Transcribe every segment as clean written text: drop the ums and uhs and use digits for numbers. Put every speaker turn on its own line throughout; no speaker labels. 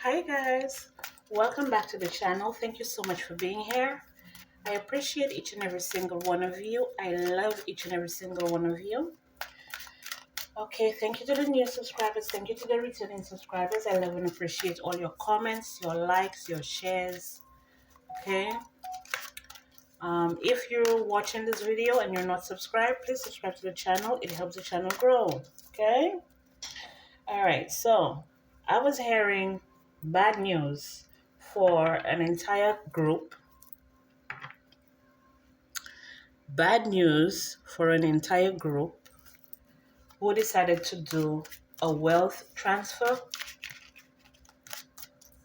Hi guys, welcome back to the channel. Thank you so much for being here. I appreciate each and every single one of you. I love each and every single one of you. Okay, thank you to the new subscribers. Thank you to the returning subscribers. I love and appreciate all your comments, your likes, your shares. Okay. If you're watching this video and you're not subscribed, please subscribe to the channel. It helps the channel grow. Okay. All right. So I was hearing bad news for an entire group. Bad news for an entire group who decided to do a wealth transfer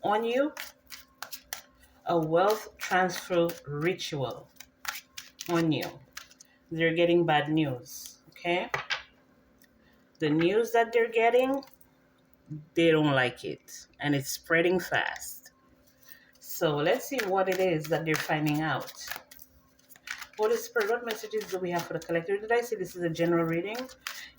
on you, a wealth transfer ritual on you. They're getting bad news, okay? The news that they're getting, they don't like it, and it's spreading fast. So let's see what it is that they're finding out. Holy Spirit, what messages do we have for the collective? Did I say this is a general reading?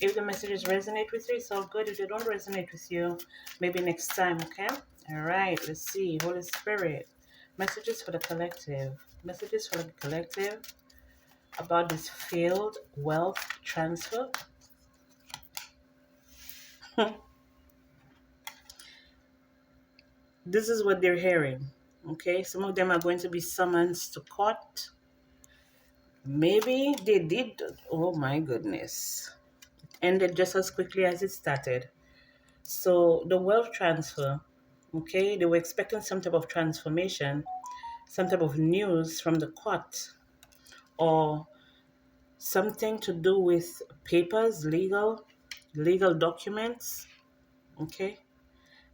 If the messages resonate with you, it's all good. If they don't resonate with you, maybe next time, okay? All right, let's see. Holy Spirit, messages for the collective. Messages for the collective about this failed wealth transfer. This is what they're hearing, okay? Some of them are going to be summoned to court. Maybe they did. Oh my goodness. Ended just as quickly as it started. So the wealth transfer, okay, they were expecting some type of transformation, some type of news from the court, or something to do with papers, legal documents, okay,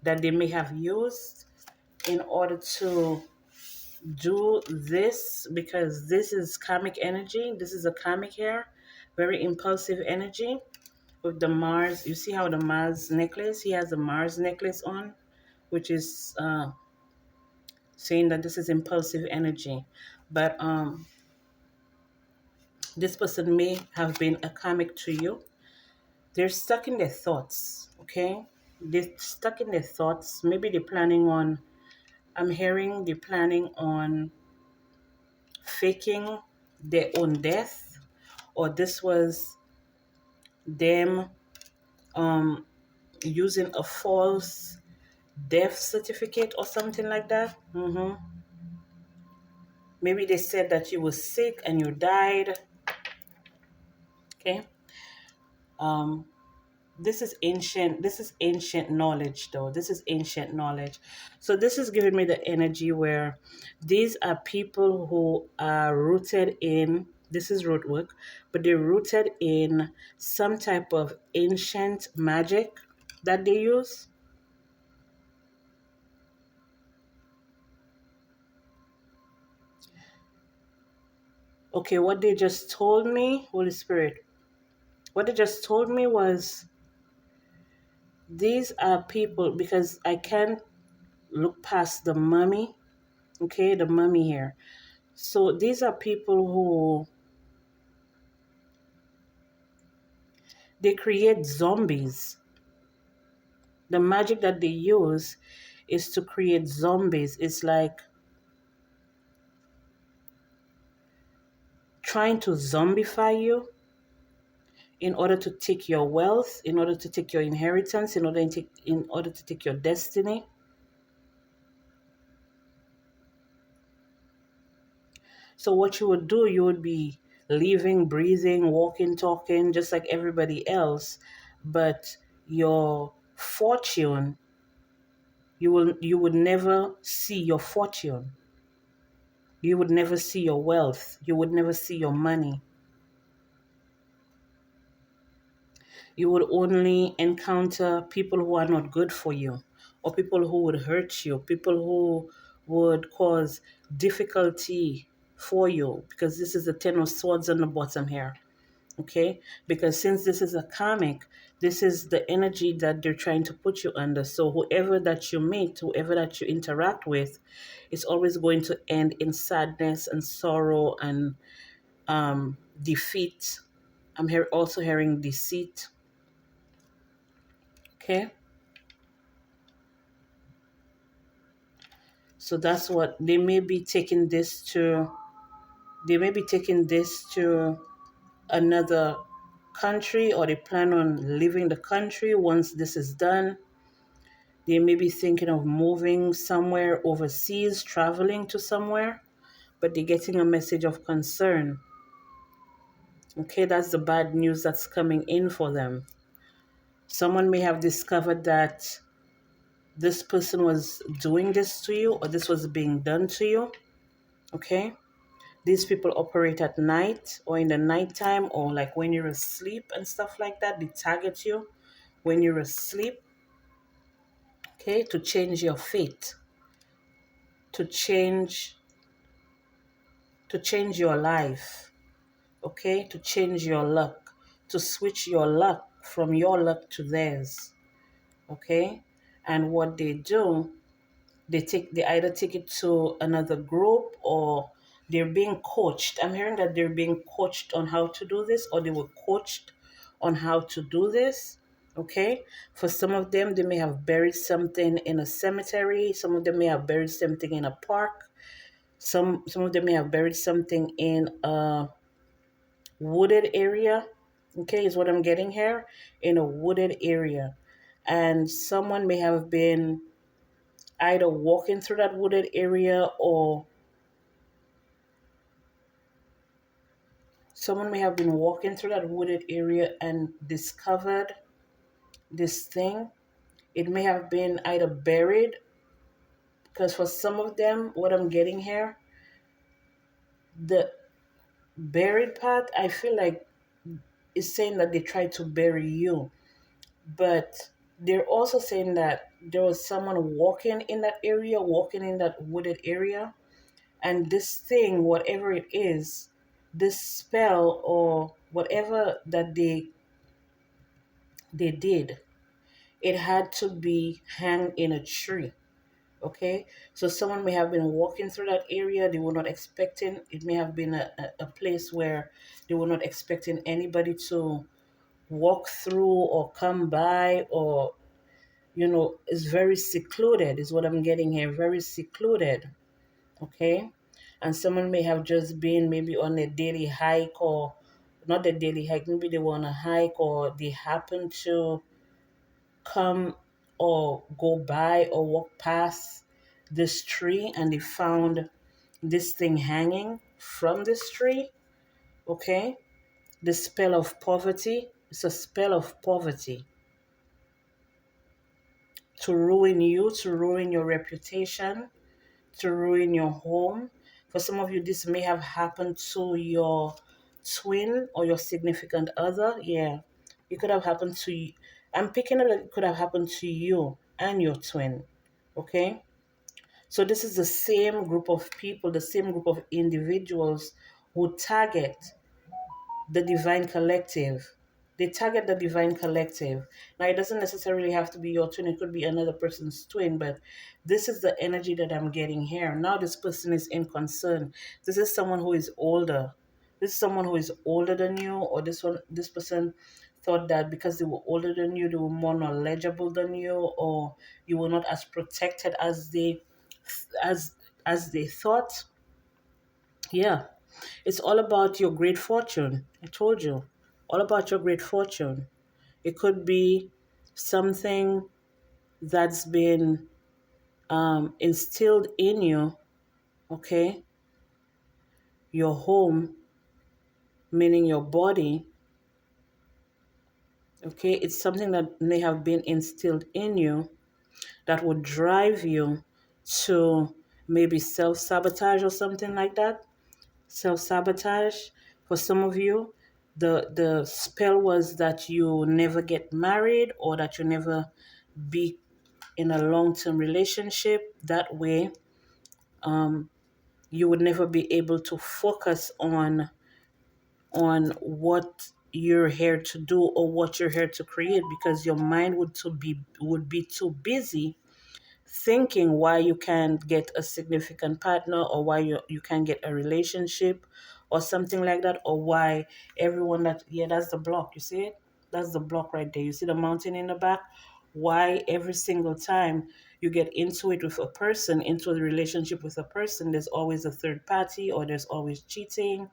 that they may have used in order to do this, because this is karmic energy. This is a karmic here, very impulsive energy. With the Mars, you see how the Mars necklace, he has a Mars necklace on, which is saying that this is impulsive energy. But this person may have been a karmic to you. They're stuck in their thoughts, okay? They're stuck in their thoughts. Maybe they're planning on, I'm hearing they're planning on faking their own death, or this was them using a false death certificate or something like that. Maybe they said that you were sick and you died. Okay. Um, this is ancient knowledge, though. This is ancient knowledge. So this is giving me the energy where these are people who are rooted in, this is root work, but they're rooted in some type of ancient magic that they use. Okay, what they just told me, Holy Spirit, what they just told me was these are people, because I can't look past the mummy, okay, the mummy here. So these are people who, they create zombies. The magic that they use is to create zombies. It's like trying to zombify you in order to take your wealth, in order to take your inheritance, in order to take your destiny. So what you would do, you would be living, breathing, walking, talking, just like everybody else, but your fortune, you would never see your fortune. You would never see your wealth. You would never see your money. You would only encounter people who are not good for you, or people who would hurt you, people who would cause difficulty for you, because this is the Ten of Swords on the bottom here. Okay, because since this is a karmic, this is the energy that they're trying to put you under. So whoever that you meet, whoever that you interact with, is always going to end in sadness and sorrow and defeat. I'm here also hearing deceit. Okay, So that's what they may be taking this to. They may be taking this to another country, or they plan on leaving the country once this is done. They may be thinking of moving somewhere overseas, traveling to somewhere, but they're getting a message of concern. Okay, that's the bad news that's coming in for them. Someone may have discovered that this person was doing this to you, or this was being done to you. Okay, these people operate at night or in the nighttime, or like when you're asleep and stuff like that. They target you when you're asleep, okay, to change your fate, to change your life, okay, to change your luck, to switch your luck from your luck to theirs, okay. And what they do, they either take it to another group, or they're being coached. I'm hearing that they're being coached on how to do this, or they were coached on how to do this. Okay, for some of them, they may have buried something in a cemetery. Some of them may have buried something in a park. Some of them may have buried something in a wooded area. Okay, is what I'm getting here, in a wooded area. And someone may have been either walking through that wooded area, or someone may have been walking through that wooded area and discovered this thing. It may have been either buried, because for some of them, what I'm getting here, the buried part, I feel like is saying that they tried to bury you, but they're also saying that there was someone walking in that area, walking in that wooded area, and this thing, whatever it is, this spell or whatever that they did, it had to be hung in a tree. Okay, so someone may have been walking through that area. They were not expecting, it may have been a place where they were not expecting anybody to walk through or come by, or it's very secluded, is what I'm getting here, very secluded. Okay, and someone may have just been maybe on a daily hike, or not a daily hike, maybe they were on a hike, or they happen to come or go by or walk past this tree, and they found this thing hanging from this tree. Okay, the spell of poverty, it's a spell of poverty to ruin you, to ruin your reputation, to ruin your home. For some of you, this may have happened to your twin or your significant other. Yeah, it could have happened to you. I'm picking up that it could have happened to you and your twin. Okay, so this is the same group of people, the same group of individuals who target the divine collective. They target the divine collective. Now, it doesn't necessarily have to be your twin, it could be another person's twin, but this is the energy that I'm getting here. Now, this person is in concern. This is someone who is older. This is someone who is older than you, or this person thought that because they were older than you, they were more knowledgeable than you, or you were not as protected as as they thought. Yeah, it's all about your great fortune. I told you, all about your great fortune. It could be something that's been instilled in you, okay? Your home, meaning your body, okay? It's something that may have been instilled in you that would drive you to maybe self sabotage or something like that. Self sabotage. For some of you, the spell was that you never get married, or that you never be in a long-term relationship. That way, you would never be able to focus on what you're here to do, or what you're here to create, because your mind would be too busy thinking why you can't get a significant partner, or why you can't get a relationship or something like that, or why everyone that, yeah, that's the block, you see it, that's the block right there, you see the mountain in the back, why every single time you get into it with a person, into a relationship with a person, there's always a third party, or there's always cheating,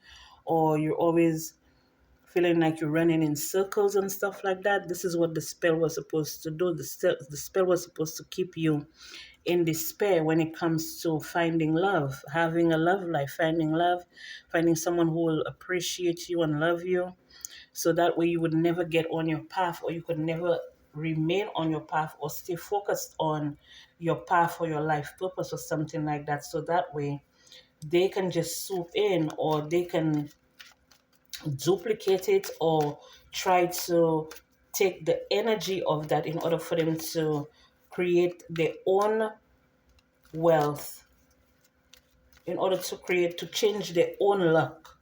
or you're always feeling like you're running in circles and stuff like that. This is what the spell was supposed to do. The spell was supposed to keep you in despair when it comes to finding love, having a love life, finding love, finding someone who will appreciate you and love you. So that way you would never get on your path, or you could never remain on your path or stay focused on your path or your life purpose or something like that. So that way they can just swoop in, or they can duplicate it, or try to take the energy of that in order for them to create their own wealth, in order to create, to change their own luck.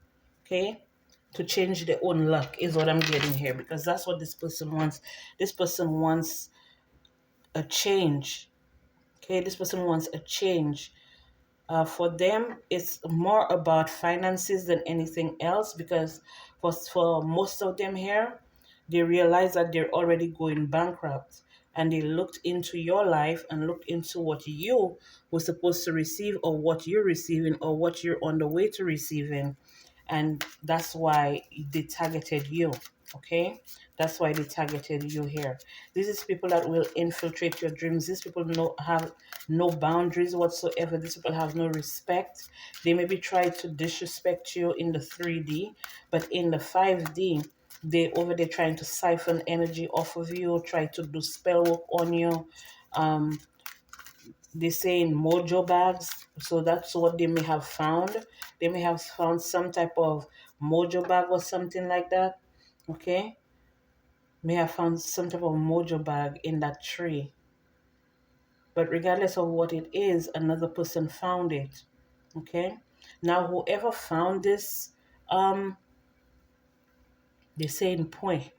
Okay, to change their own luck is what I'm getting here, because that's what this person wants. This person wants a change. Okay, this person wants a change. For them, it's more about finances than anything else, because for most of them here, they realize that they're already going bankrupt, and they looked into your life and looked into what you were supposed to receive, or what you're receiving, or what you're on the way to receiving, and that's why they targeted you. Okay, that's why they targeted you here. This is people that will infiltrate your dreams. These people have no boundaries whatsoever. These people have no respect. They maybe try to disrespect you in the 3D, but in the 5D, they over there trying to siphon energy off of you, try to do spell work on you. um they say in mojo bags. So that's what they may have found. They may have found some type of mojo bag or something like that. Okay, may have found some type of mojo bag in that tree. But regardless of what it is, another person found it. Okay, now whoever found this, um they say in point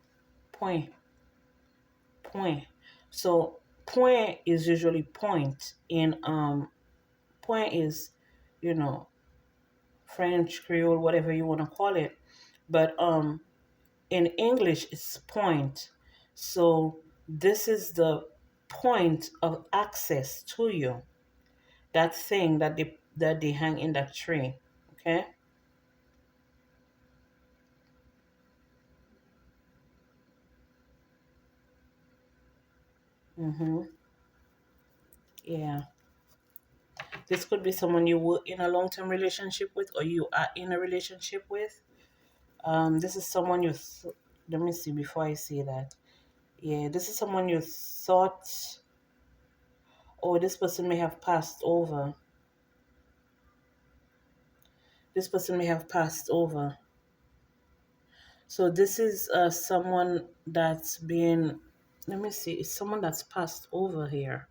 point. So point is usually point in point is, you know, French, Creole, whatever you want to call it. But in English, it's point. So this is the point of access to you. That thing that they hang in that tree. Okay. Mm-hmm. Yeah. This could be someone you were in a long-term relationship with, or you are in a relationship with. This is someone let me see before I say that. Yeah, this is someone you thought, oh, this person may have passed over. This person may have passed over. So this is someone that's been, let me see, it's someone that's passed over here.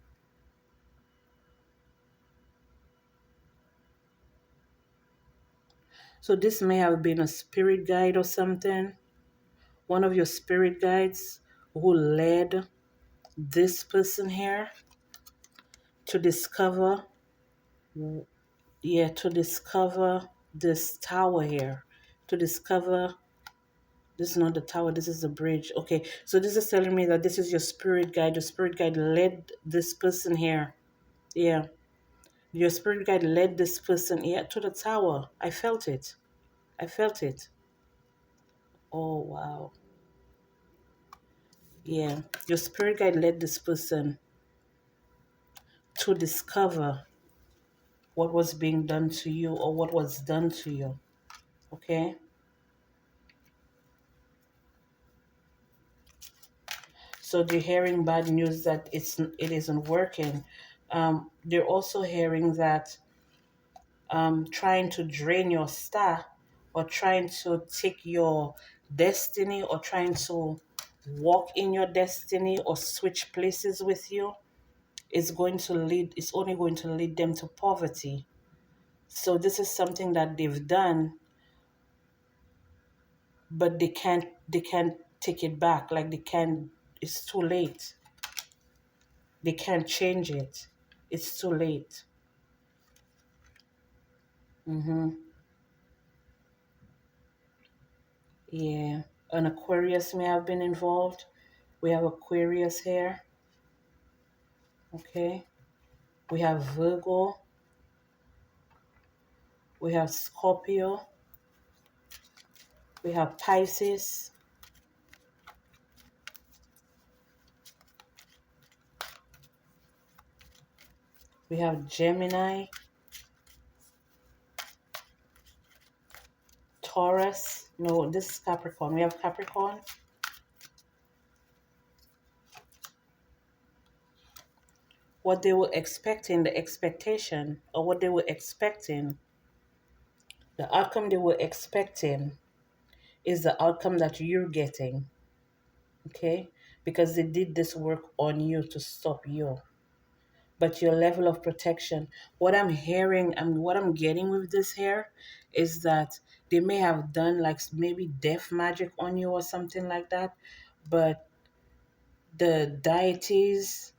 So this may have been a spirit guide or something. One of your spirit guides who led this person here to discover, yeah, to discover this tower here. To discover, this is not the tower, this is the bridge. Okay, so this is telling me that this is your spirit guide. Your spirit guide led this person here. Yeah. Your spirit guide led this person here to the tower. I felt it. I felt it. Oh, wow. Yeah. Your spirit guide led this person to discover what was being done to you, or what was done to you. Okay? So they're hearing bad news that it isn't working. They're also hearing that trying to drain your star, or trying to take your destiny, or trying to walk in your destiny, or switch places with you, is going to lead, it's only going to lead them to poverty. So this is something that they've done, but they can't take it back. Like they can't, it's too late. They can't change it. It's too late. Mm-hmm. Yeah. An Aquarius may have been involved. We have Aquarius here. Okay. We have Virgo, we have Scorpio, we have Pisces, we have Gemini, Taurus. No, this is Capricorn. We have Capricorn. What they were expecting, the expectation, or what they were expecting, the outcome they were expecting is the outcome that you're getting. Okay? Because they did this work on you to stop you. But your level of protection, what I'm hearing and what I'm getting with this here is that they may have done like maybe death magic on you or something like that, but the deities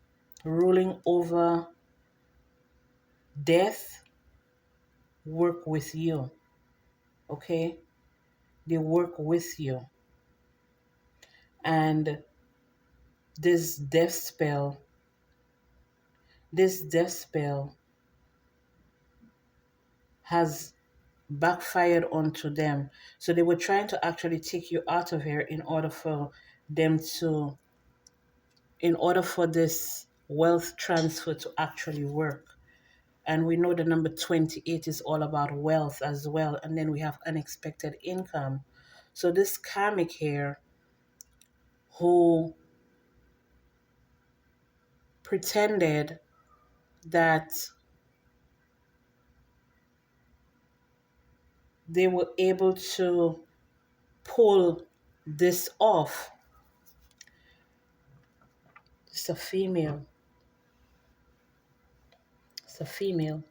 ruling over death work with you. Okay, they work with you, and this death spell this death spell has backfired onto them. So they were trying to actually take you out of here them to, in order for this wealth transfer to actually work. And we know the number 28 is all about wealth as well. And then we have unexpected income. So this karmic here who pretended that they were able to pull this off. It's a female. It's a female.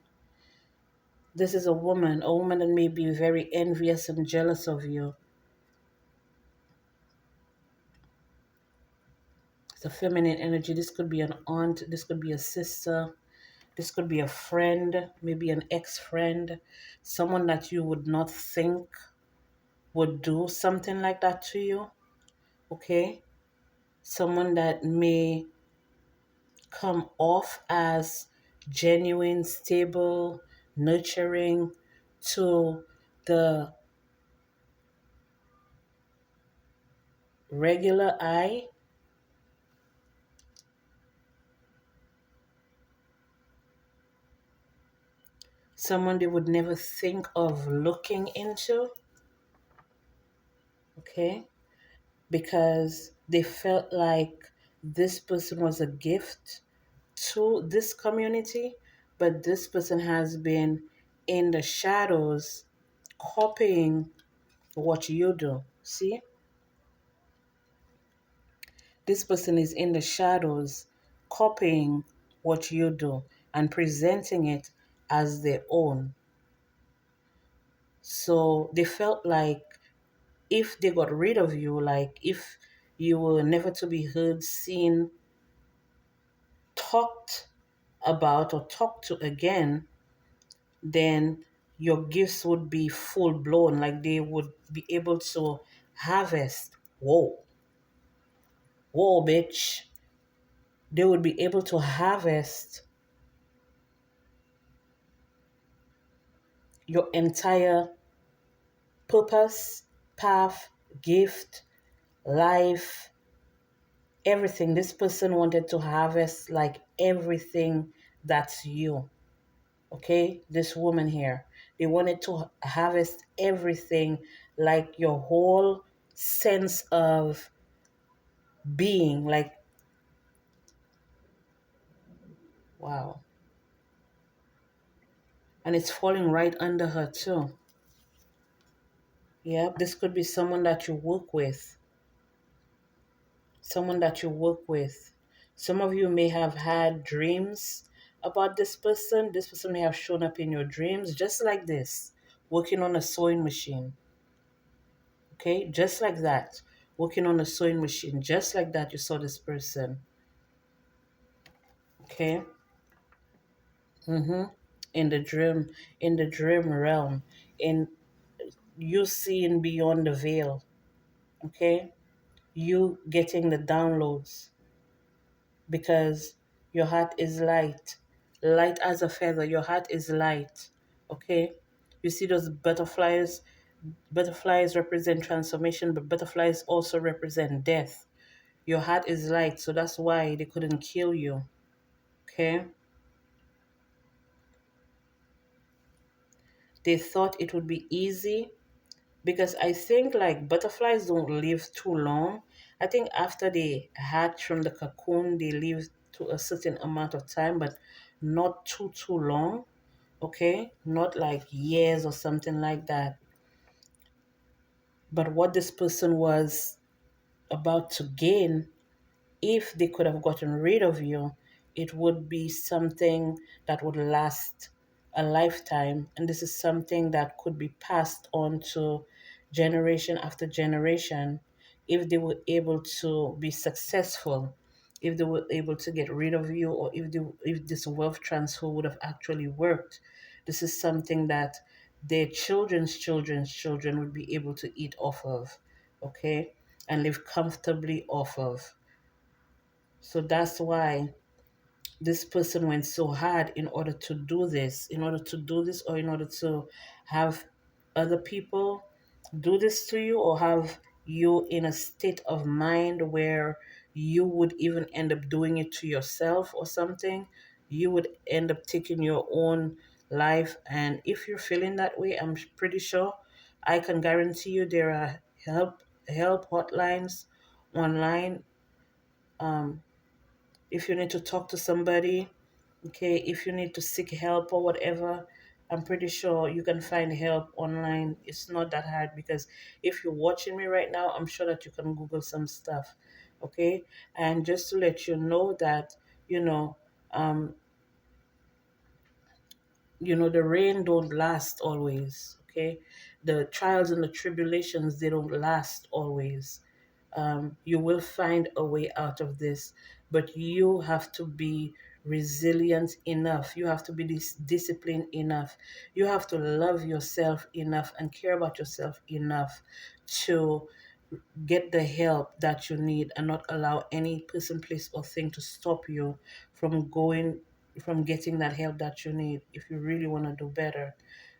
This is a woman that may be very envious and jealous of you. It's a feminine energy. This could be an aunt, this could be a sister, this could be a friend, maybe an ex-friend, someone that you would not think would do something like that to you. Okay? Someone that may come off as genuine, stable, nurturing to the regular eye. Someone they would never think of looking into. Okay? Because they felt like this person was a gift to this community, but this person has been in the shadows copying what you do. See? This person is in the shadows copying what you do and presenting it as their own. So they felt like if they got rid of you, like if you were never to be heard, seen, talked about, or talked to again, then your gifts would be full blown, like they would be able to harvest. Whoa, bitch. They would be able to harvest your entire purpose, path, gift, life, everything. This person wanted to harvest like everything that's you. Okay, this woman here, they wanted to harvest everything, like your whole sense of being, like, wow. And it's falling right under her too. Yeah, this could be someone that you work with. Someone that you work with. Some of you may have had dreams about this person. This person may have shown up in your dreams just like this, working on a sewing machine. Okay, just like that, working on a sewing machine, just like that, you saw this person. Okay. Mm-hmm. In the dream, in the dream realm, in you seeing beyond the veil. Okay, you getting the downloads because Your heart is light. Light as a feather. Your heart is light. Okay? You see those butterflies? Butterflies represent transformation, but butterflies also represent death. Your heart is light, so that's why they couldn't kill you. Okay? They thought it would be easy because I think like butterflies don't live too long. I think after they hatch from the cocoon, they live to a certain amount of time, but not too long. Okay, not like years or something like that. But what this person was about to gain, if they could have gotten rid of you, it would be something that would last a lifetime. And this is something that could be passed on to generation after generation if they were able to be successful, if they were able to get rid of you, or if this wealth transfer would have actually worked. This is something that their children's children would be able to eat off of, okay, and live comfortably off of. So that's why this person went so hard in order to do this, or in order to have other people do this to you, or have you in a state of mind where you would even end up doing it to yourself or something. You would end up taking your own life. And if you're feeling that way, I'm pretty sure I can guarantee you there are help hotlines online. Um, if you need to talk to somebody, okay, if you need to seek help or whatever, I'm pretty sure you can find help online. It's not that hard because if you're watching me right now, I'm sure that you can Google some stuff, okay? And just to let you know that, you know, um, the rain don't last always, okay? The trials and the tribulations, they don't last always. You will find a way out of this, but you have to be resilient enough. You have to be disciplined enough. You have to love yourself enough and care about yourself enough to get the help that you need and not allow any person, place, or thing to stop you from getting that help that you need if you really want to do better.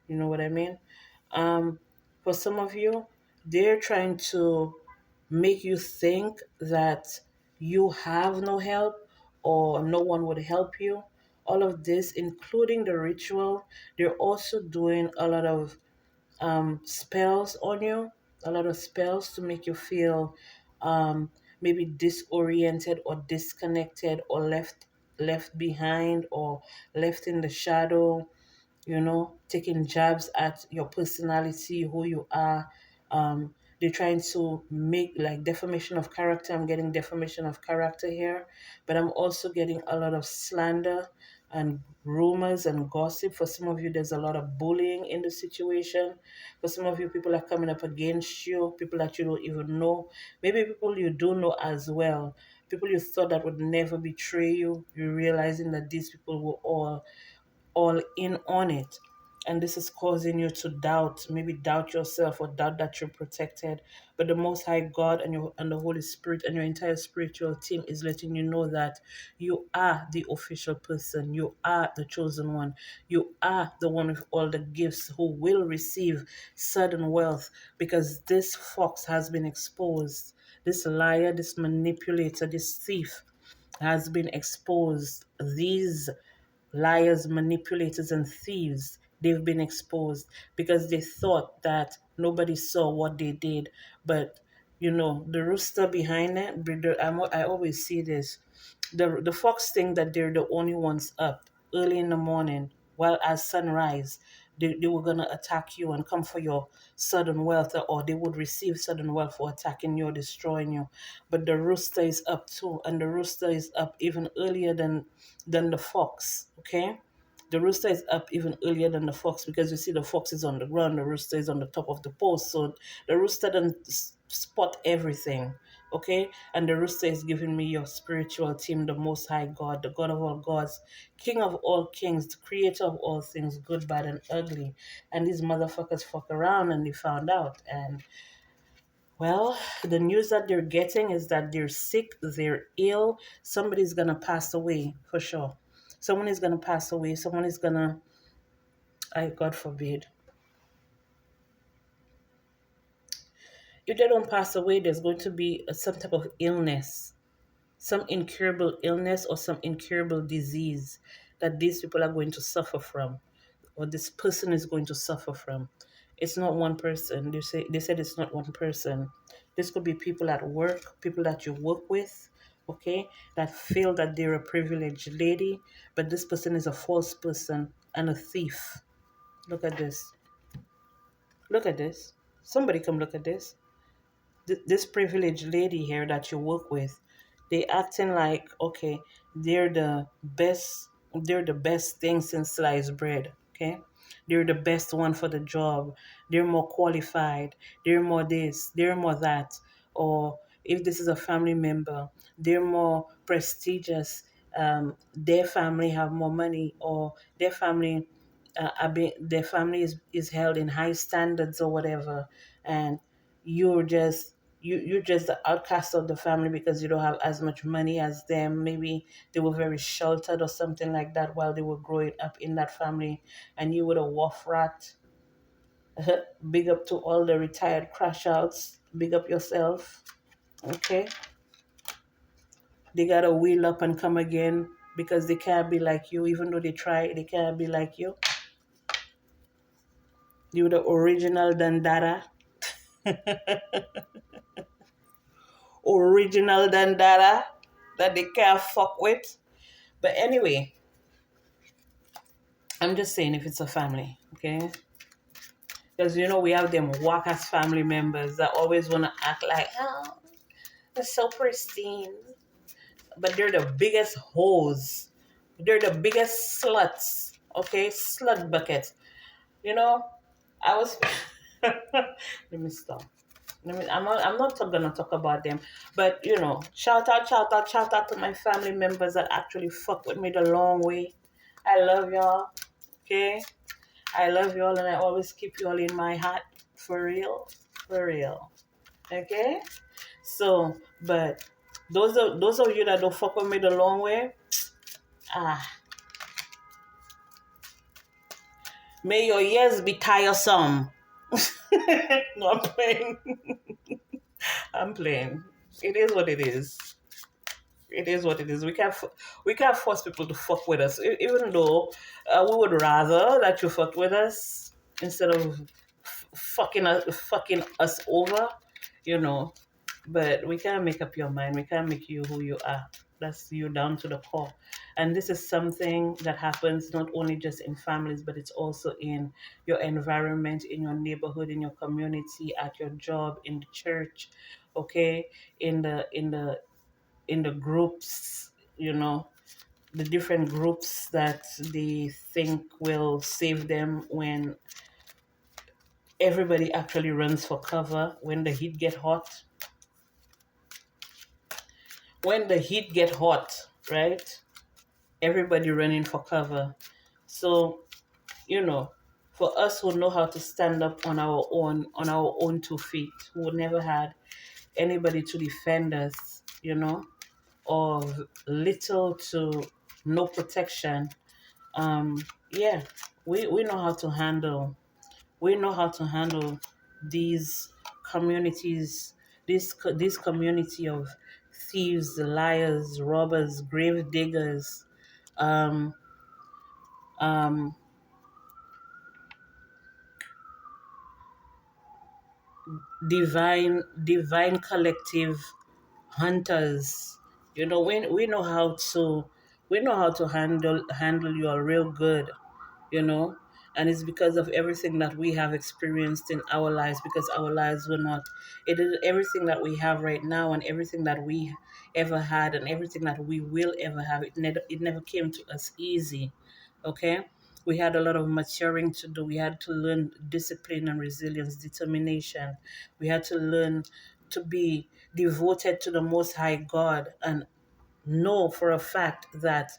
You know what I mean? Um, for some of you, they're trying to make you think that you have no help or no one would help you. All of this, including the ritual, they're also doing a lot of spells on you, a lot of spells to make you feel um, maybe disoriented or disconnected or left behind or left in the shadow, taking jabs at your personality, who you are. They're trying to make like defamation of character. I'm getting defamation of character here, but I'm also getting a lot of slander and rumors and gossip. For some of you, there's a lot of bullying in the situation. For some of you, people are coming up against you, people that you don't even know, maybe people you do know as well. People you thought that would never betray you, you're realizing that these people were all in on it. And this is causing you to doubt, maybe doubt yourself or doubt that you're protected. But the Most High God and the Holy Spirit and your entire spiritual team is letting you know that you are the official person. You are the chosen one. You are the one with all the gifts who will receive sudden wealth, because this fox has been exposed. This liar, this manipulator, this thief has been exposed. These liars, manipulators, and thieves, they've been exposed because they thought that nobody saw what they did. But the rooster behind it, I always see this. The fox think that they're the only ones up early in the morning, while as sunrise, they were gonna attack you and come for your sudden wealth, or they would receive sudden wealth for attacking you or destroying you. But the rooster is up too, and the rooster is up even earlier than the fox. Okay, the rooster is up even earlier than the fox, because you see the fox is on the ground, the rooster is on the top of the post. So the rooster doesn't spot everything. Okay, and the rooster is giving me your spiritual team, the Most High God, the God of all gods, King of all kings, the creator of all things, good, bad, and ugly. And these motherfuckers fuck around and they found out. And Well, the news that they're getting is that they're sick, they're ill, somebody's gonna pass away for sure. Someone is gonna pass away, someone is gonna, I God forbid. If they don't pass away, there's going to be some type of illness, some incurable illness or some incurable disease that these people are going to suffer from, or this person is going to suffer from. It's not one person. They said it's not one person. This could be people at work, people that you work with, okay, that feel that they're a privileged lady, but this person is a false person and a thief. Look at this. Look at this. Somebody come look at this. This privileged lady here that you work with, they acting like, okay, they're the best, they're the best thing since sliced bread. Okay, they're the best one for the job, they're more qualified, they're more this, they're more that. Or if this is a family member, they're more prestigious, their family have more money, or their family, their family is held in high standards or whatever, and you're just, you're just the outcast of the family because you don't have as much money as them. Maybe they were very sheltered or something like that while they were growing up in that family, and you were a wharf rat. Big up to all the retired crash outs. Big up yourself. Okay, they gotta wheel up and come again because they can't be like you. Even though they try, they can't be like you. You the original Dandara. Original Dandara that they can't fuck with. But anyway, I'm just saying if it's a family, okay? Because we have them whack ass family members that always want to act like, oh, they're so pristine. But they're the biggest hoes. They're the biggest sluts, okay? Slut buckets. You know, I was. Let me stop. I'm not gonna talk about them, but shout out to my family members that actually fuck with me the long way. I love y'all. Okay, I love y'all, and I always keep y'all in my heart. For real, for real. Okay, so but those of you that don't fuck with me the long way, ah, may your years be tiresome. No, I'm playing. I'm playing. It is what it is. It is what it is. We can't force people to fuck with us, even though we would rather that you fuck with us instead of fucking us over, you know. But we can't make up your mind. We can't make you who you are. That's you down to the core. And this is something that happens not only just in families, but it's also in your environment, in your neighborhood, in your community, at your job, in the church, okay, in the groups, the different groups that they think will save them when everybody actually runs for cover when the heat get hot. When the heat get hot, right? Everybody running for cover. So, for us who know how to stand up on our own 2 feet, who never had anybody to defend us, or little to no protection, yeah, we know how to handle these communities, this community of thieves, liars, robbers, grave diggers, um, um, divine collective hunters. We know how to handle you all real good, you know and it's because of everything that we have experienced in our lives, because our lives were not, it is everything that we have right now and everything that we ever had and everything that we will ever have, it never came to us easy. Okay, we had a lot of maturing to do. We had to learn discipline and resilience, determination. We had to learn to be devoted to the most high God and know for a fact that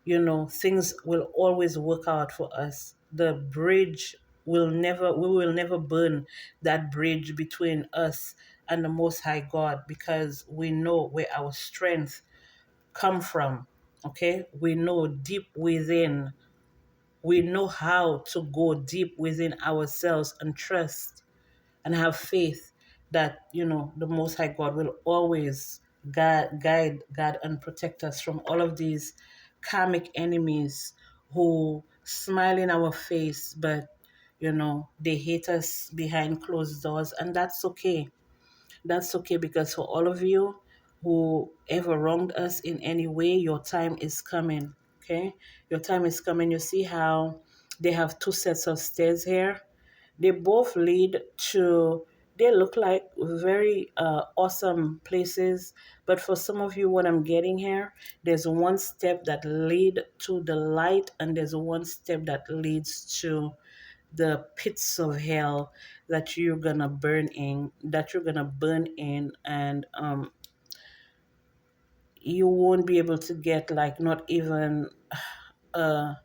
things will always work out for us. The bridge we will never burn that bridge between us and the Most High God, because we know where our strength come from. Okay, we know deep within, we know how to go deep within ourselves and trust and have faith that, the Most High God will always guide and protect us from all of these karmic enemies who smile in our face, but they hate us behind closed doors, and that's okay. That's okay, because for all of you who ever wronged us in any way, your time is coming. Okay, your time is coming. You see how they have two sets of stairs here? They both lead to, they look like very awesome places, but for some of you, what I'm getting here, there's one step that lead to the light, and there's one step that leads to the pits of hell that you're gonna burn in, and you won't be able to get, like, not even a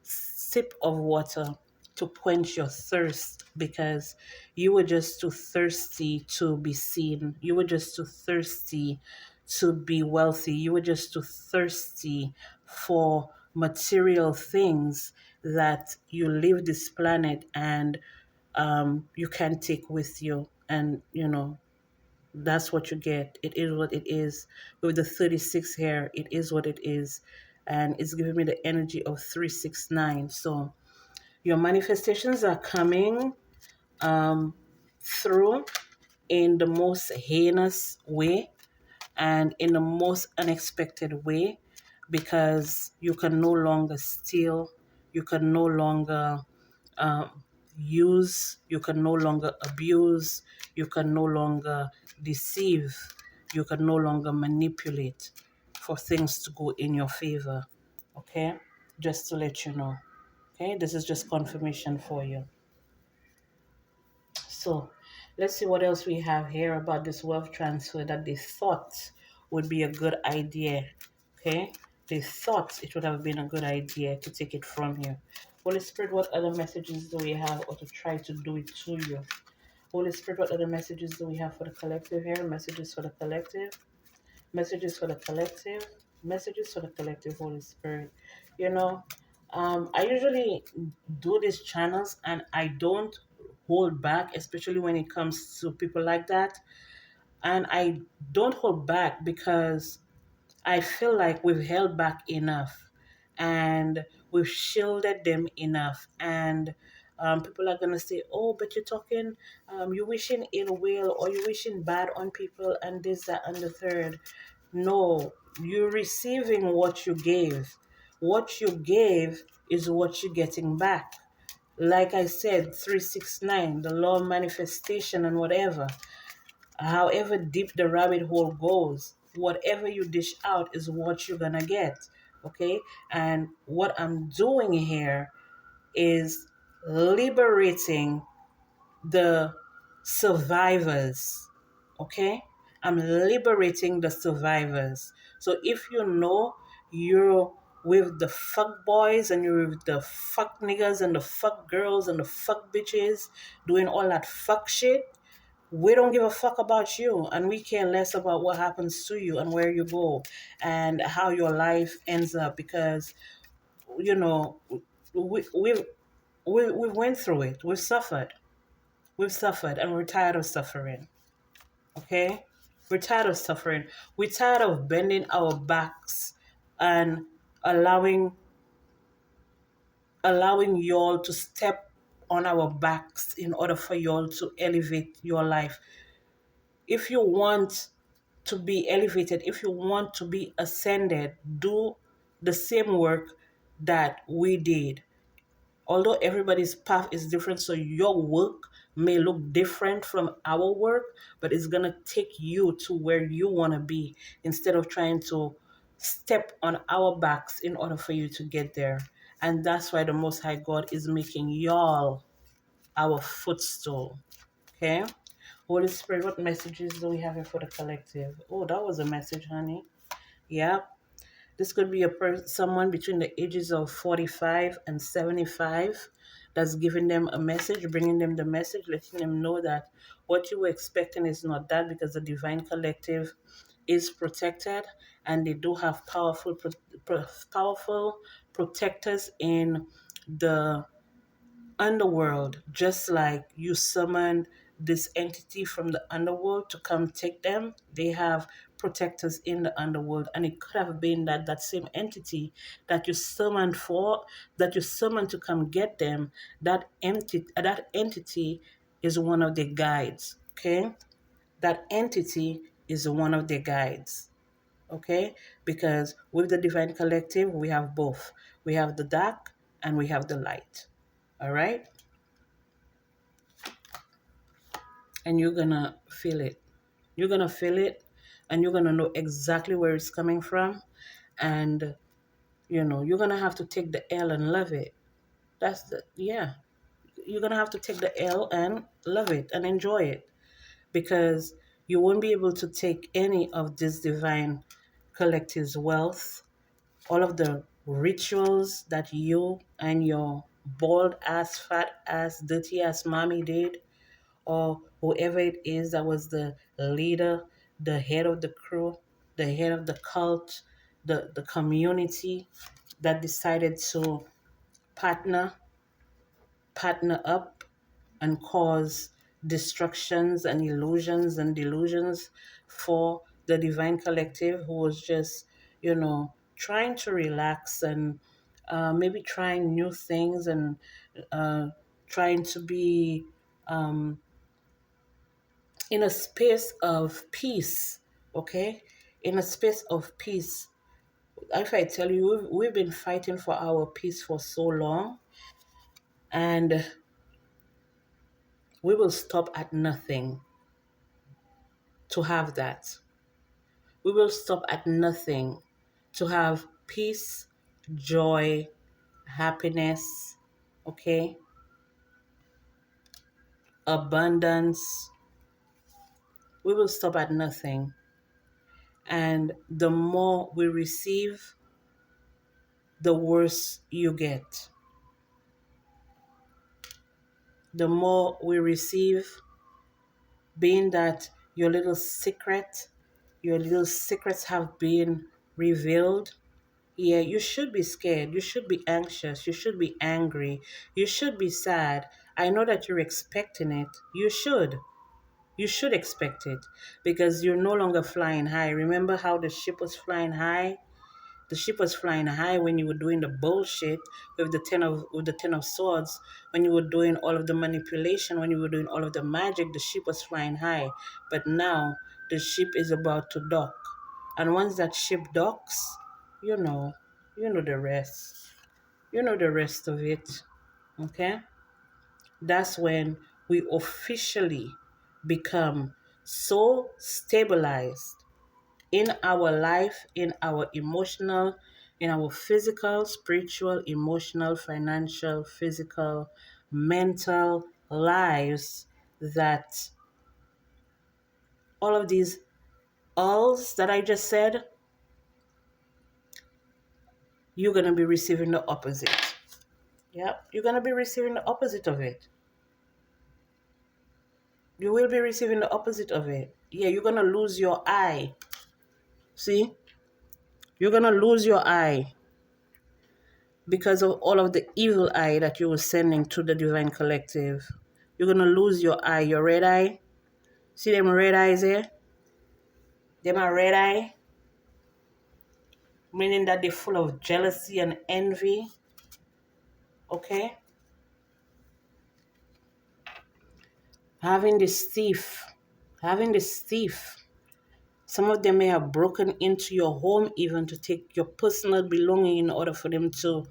sip of water to quench your thirst, because you were just too thirsty to be seen. You were just too thirsty to be wealthy. You were just too thirsty for material things that you leave this planet and you can take with you. And, that's what you get. It is what it is. With the 36 here, it is what it is. And it's giving me the energy of 369. So your manifestations are coming through in the most heinous way and in the most unexpected way, because you can no longer steal, you can no longer um, use, you can no longer abuse, you can no longer deceive, you can no longer manipulate for things to go in your favor. Okay, just to let you know. Okay, this is just confirmation for you. So let's see what else we have here about this wealth transfer that they thought would be a good idea. Okay, they thought it would have been a good idea to take it from you. Holy Spirit, what other messages do we have, or to try to do it to you? Holy Spirit, what other messages do we have for the collective here? Messages for the collective. Messages for the collective. Messages for the collective, Holy Spirit. You know, I usually do these channels and I don't hold back, especially when it comes to people like that. And I don't hold back because I feel like we've held back enough and we've shielded them enough. And people are going to say, oh, but you're talking, you're wishing ill will, or you're wishing bad on people, and this, that, and the third. No, you're receiving what you gave. What you gave is what you're getting back. Like I said, 369, the law of manifestation and whatever. However deep the rabbit hole goes, whatever you dish out is what you're gonna get. Okay? And what I'm doing here is liberating the survivors. Okay? I'm liberating the survivors. So if you know you're with the fuck boys and you're with the fuck niggas and the fuck girls and the fuck bitches doing all that fuck shit, we don't give a fuck about you, and we care less about what happens to you and where you go and how your life ends up, because you know we we we went through it. We've suffered and we're tired of suffering. Okay, we're tired of suffering. We're tired of bending our backs and allowing allowing y'all to step on our backs in order for y'all to elevate your life. If you want to be elevated, if you want to be ascended, do the same work that we did. Although everybody's path is different, so your work may look different from our work, but it's going to take you to where you want to be instead of trying to step on our backs in order for you to get there. And that's why the Most High God is making y'all our footstool. Okay? Holy Spirit, what messages do we have here for the collective? Oh, that was a message, honey. Yeah. This could be someone between the ages of 45 and 75. that's giving them a message, bringing them the message, letting them know that what you were expecting is not that, because the divine collective is protected, and they do have powerful protectors in the underworld, just like you summoned this entity from the underworld to come take them. They have protectors in the underworld, and it could have been that that same entity that you summoned for, that you summoned to come get them, that entity is one of their guides. Okay, that entity is one of their guides. Okay, because with the divine collective we have both. We have the dark and we have the light. All right, and you're gonna feel it. You're gonna feel it, and you're gonna know exactly where it's coming from. And you're gonna have to take the L and love it. That's the yeah. You're gonna have to take the L and love it and enjoy it, because you won't be able to take any of this divine collective's wealth, all of the rituals that you and your bald ass, fat ass, dirty ass mommy did, or whoever it is that was the leader, the head of the crew, the head of the cult, the community that decided to partner partner up and cause destructions and illusions and delusions for the divine collective, who was just trying to relax and maybe trying new things, and uh, trying to be um, in a space of peace. Okay, in a space of peace. If I tell you, we've been fighting for our peace for so long, and we will stop at nothing to have that. We will stop at nothing to have peace, joy, happiness, okay, abundance. We will stop at nothing. And the more we receive, the worse you get. The more we receive, being that your little secrets have been revealed. Yeah, you should be scared. You should be anxious. You should be angry. You should be sad. I know that you're expecting it. You should. You should expect it, because you're no longer flying high. Remember how the ship was flying high? The ship was flying high when you were doing the bullshit with the ten of swords, when you were doing all of the manipulation, when you were doing all of the magic, the ship was flying high. But now the ship is about to dock. And once that ship docks, you know, you know the rest. You know the rest of it. Okay? That's when we officially become so stabilized in our life, in our emotional, in our physical, spiritual, emotional, financial, physical, mental lives, that all of these alls that I just said, you're going to be receiving the opposite. Yep, you're going to be receiving the opposite of it. You will be receiving the opposite of it. Yeah, you're going to lose your eye. See? You're going to lose your eye because of all of the evil eye that you were sending to the divine collective. You're going to lose your eye, your red eye. See them red eyes here? Them are red eye, meaning that they're full of jealousy and envy. Okay? Having this thief, some of them may have broken into your home even to take your personal belonging in order for them to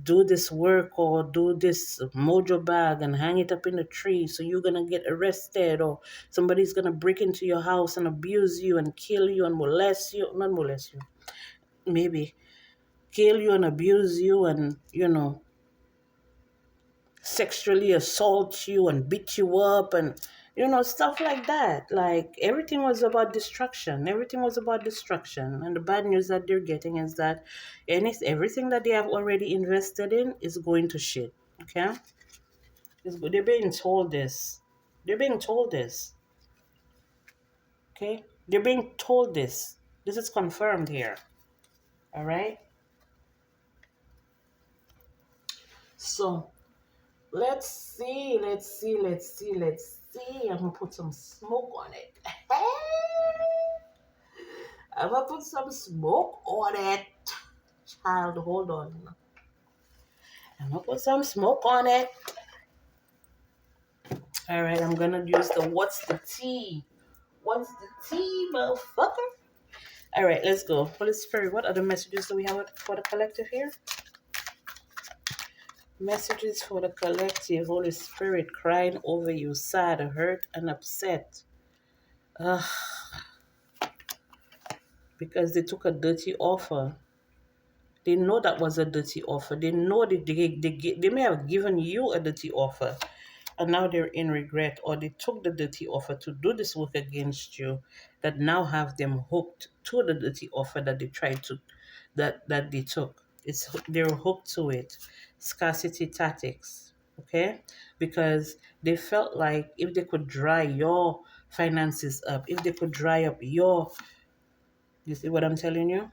do this work or do this mojo bag and hang it up in the tree, so you're gonna get arrested, or somebody's gonna break into your house and abuse you and kill you and molest you, not molest you, maybe kill you and abuse you, and sexually assault you and beat you up, and stuff like that. Like, everything was about destruction. And the bad news that they're getting is that everything that they have already invested in is going to shit. Okay, they're being told this. They're being told this. Okay, they're being told this. This is confirmed here. All right. So let's see. Let's see. Let's see. Let's see. I'm gonna put some smoke on it. I'm gonna put some smoke on it. Child, hold on. I'm gonna put some smoke on it. All right, I'm gonna use the what's the tea? What's the tea, motherfucker? All right, let's go. Holy Spirit, what other messages do we have for the collective here? Messages for the collective. Holy Spirit crying over you, sad, hurt, and upset. Ugh, because they took a dirty offer. They know that was a dirty offer. They know that they may have given you a dirty offer, and now they're in regret, or they took the dirty offer to do this work against you, that now have them hooked to the dirty offer that they tried to, that they took. They're hooked to it. Scarcity tactics, okay? Because they felt like if they could dry your finances up, if they could dry up your, you see what I'm telling you?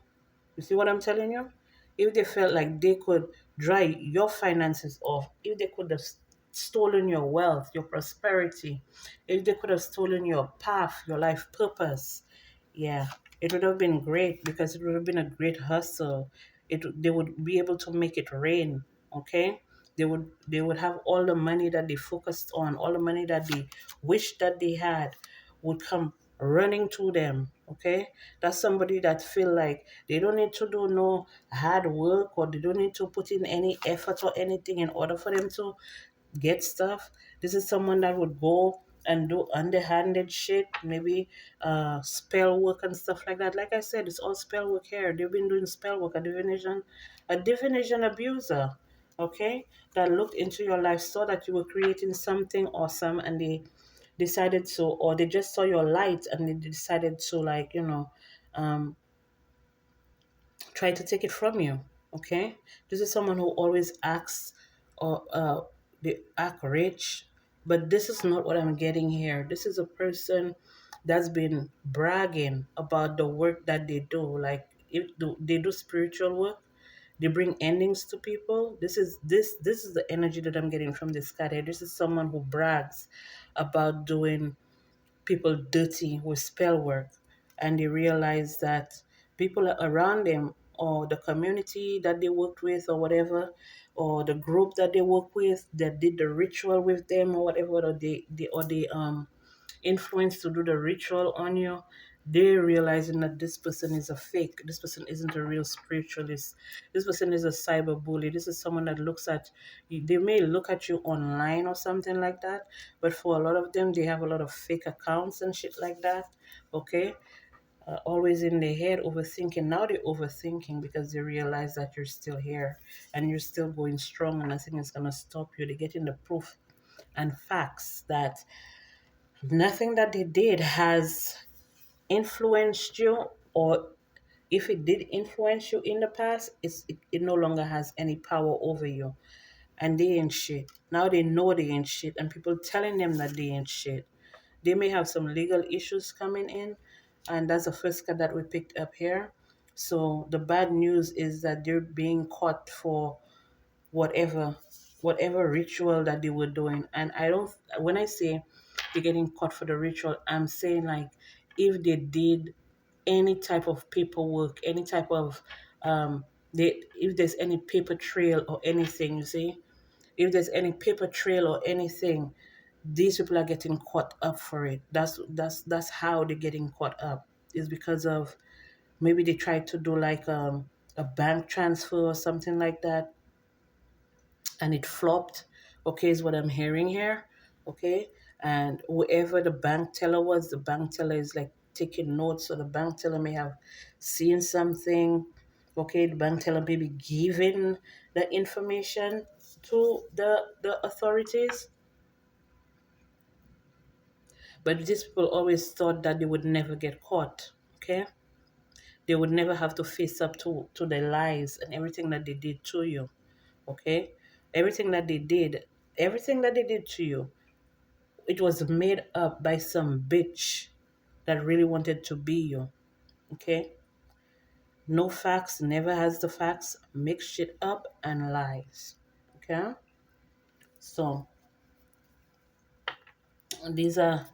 You see what I'm telling you? If they felt like they could dry your finances off, if they could have stolen your wealth, your prosperity, if they could have stolen your path, your life purpose, yeah, it would have been great because it would have been a great hustle. They would be able to make it rain, okay? They would have all the money that they focused on, all the money that they wished that they had would come running to them, okay? That's somebody that feel like they don't need to do no hard work, or they don't need to put in any effort or anything in order for them to get stuff. This is someone that would go and do underhanded shit, maybe spell work and stuff like that. Like I said, it's all spell work here. They've been doing spell work, a divination abuser, okay, that looked into your life, saw that you were creating something awesome, and they decided to, or they just saw your light and they decided to, like, um, try to take it from you. Okay, this is someone who always acts, or they act rich, but this is not what I'm getting here. This is a person that's been bragging about the work that they do. Like, they do spiritual work, they bring endings to people. This is the energy that I'm getting from this card here. This is someone who brags about doing people dirty with spell work, and they realize that people around them, or the community that they worked with, or whatever, or the group that they work with, that did the ritual with them, or whatever, or they influence to do the ritual on you, they're realizing that this person is a fake. This person isn't a real spiritualist. This person is a cyber bully. This is someone that looks at you. They may look at you online or something like that, but for a lot of them, they have a lot of fake accounts and shit like that. Okay, always in their head overthinking. Now they're overthinking because they realize that you're still here and you're still going strong, and nothing is gonna stop you. They're getting the proof and facts that nothing that they did has influenced you, or if it did influence you in the past, it no longer has any power over you. And they ain't shit. Now they know they ain't shit, and people telling them that they ain't shit. They may have some legal issues coming in, and that's the first card that we picked up here. So the bad news is that they're being caught for whatever whatever ritual that they were doing. And I don't, when I say they're getting caught for the ritual, I'm saying, like, if they did any type of paperwork, any type of if there's any paper trail or anything, you see, if there's any paper trail or anything, these people are getting caught up for it. That's how they're getting caught up, is because of maybe they tried to do like a bank transfer or something like that, and it flopped. Okay, is what I'm hearing here. Okay, and whoever the bank teller was, the bank teller is like taking notes, so the bank teller may have seen something. Okay, the bank teller may be giving the information to the authorities, but these people always thought that they would never get caught. Okay, they would never have to face up to their lies and everything that they did to you. Okay, Everything that they did, everything that they did to you, it was made up by some bitch that really wanted to be you. Okay? No facts, never has the facts, make shit up and lies. Okay? So these are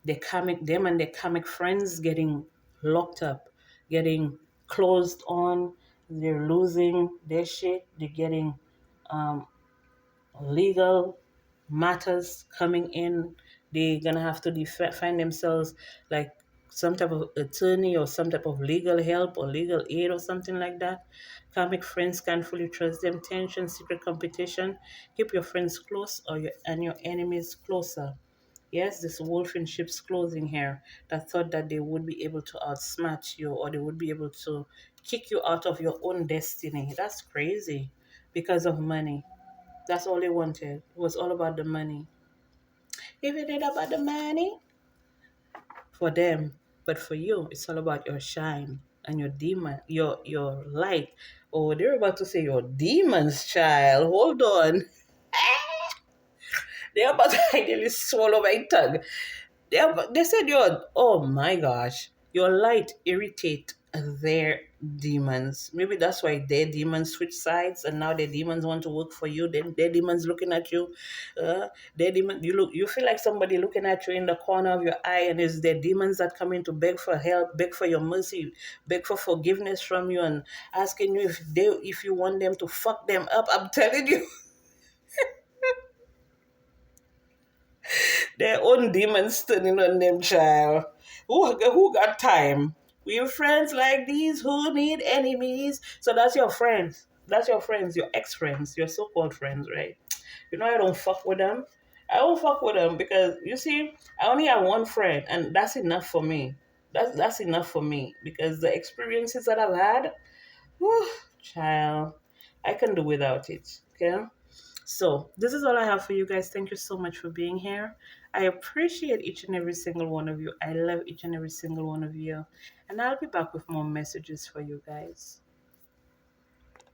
the comic, them and their comic friends getting locked up, getting closed on, they're losing their shit, they're getting um, legal matters coming in. They're gonna have to find themselves like some type of attorney or some type of legal help or legal aid or something like that. Comic friends can't fully trust them. Tension, secret competition. Keep your friends close or your enemies closer. Yes, this wolf in sheep's clothing here that thought that they would be able to outsmart you or they would be able to kick you out of your own destiny. That's crazy because of money. That's all they wanted. It was all about the money. If it ain't about the money, for them, but for you, it's all about your shine and your demon, your light. Oh, they're about to say your demons, child. Hold on. They're about to ideally swallow my tongue. They said your, oh my gosh, your light irritate their demons. Maybe that's why their demons switch sides and now their demons want to work for you. Then their demons looking at you. Their demon, you feel like somebody looking at you in the corner of your eye, and it's their demons that come in to beg for help, beg for your mercy, beg for forgiveness from you, and asking you if you want them to fuck them up. I'm telling you. Their own demons turning on them, child. Who got time? We have friends like these who need enemies. So that's your friends. That's your friends, your ex-friends, your so-called friends, right? You know, I don't fuck with them. I don't fuck with them because you see, I only have one friend, and that's enough for me. That's enough for me because the experiences that I've had, whew, child, I can do without it. Okay. So, this is all I have for you guys. Thank you so much for being here. I appreciate each and every single one of you. I love each and every single one of you. And I'll be back with more messages for you guys.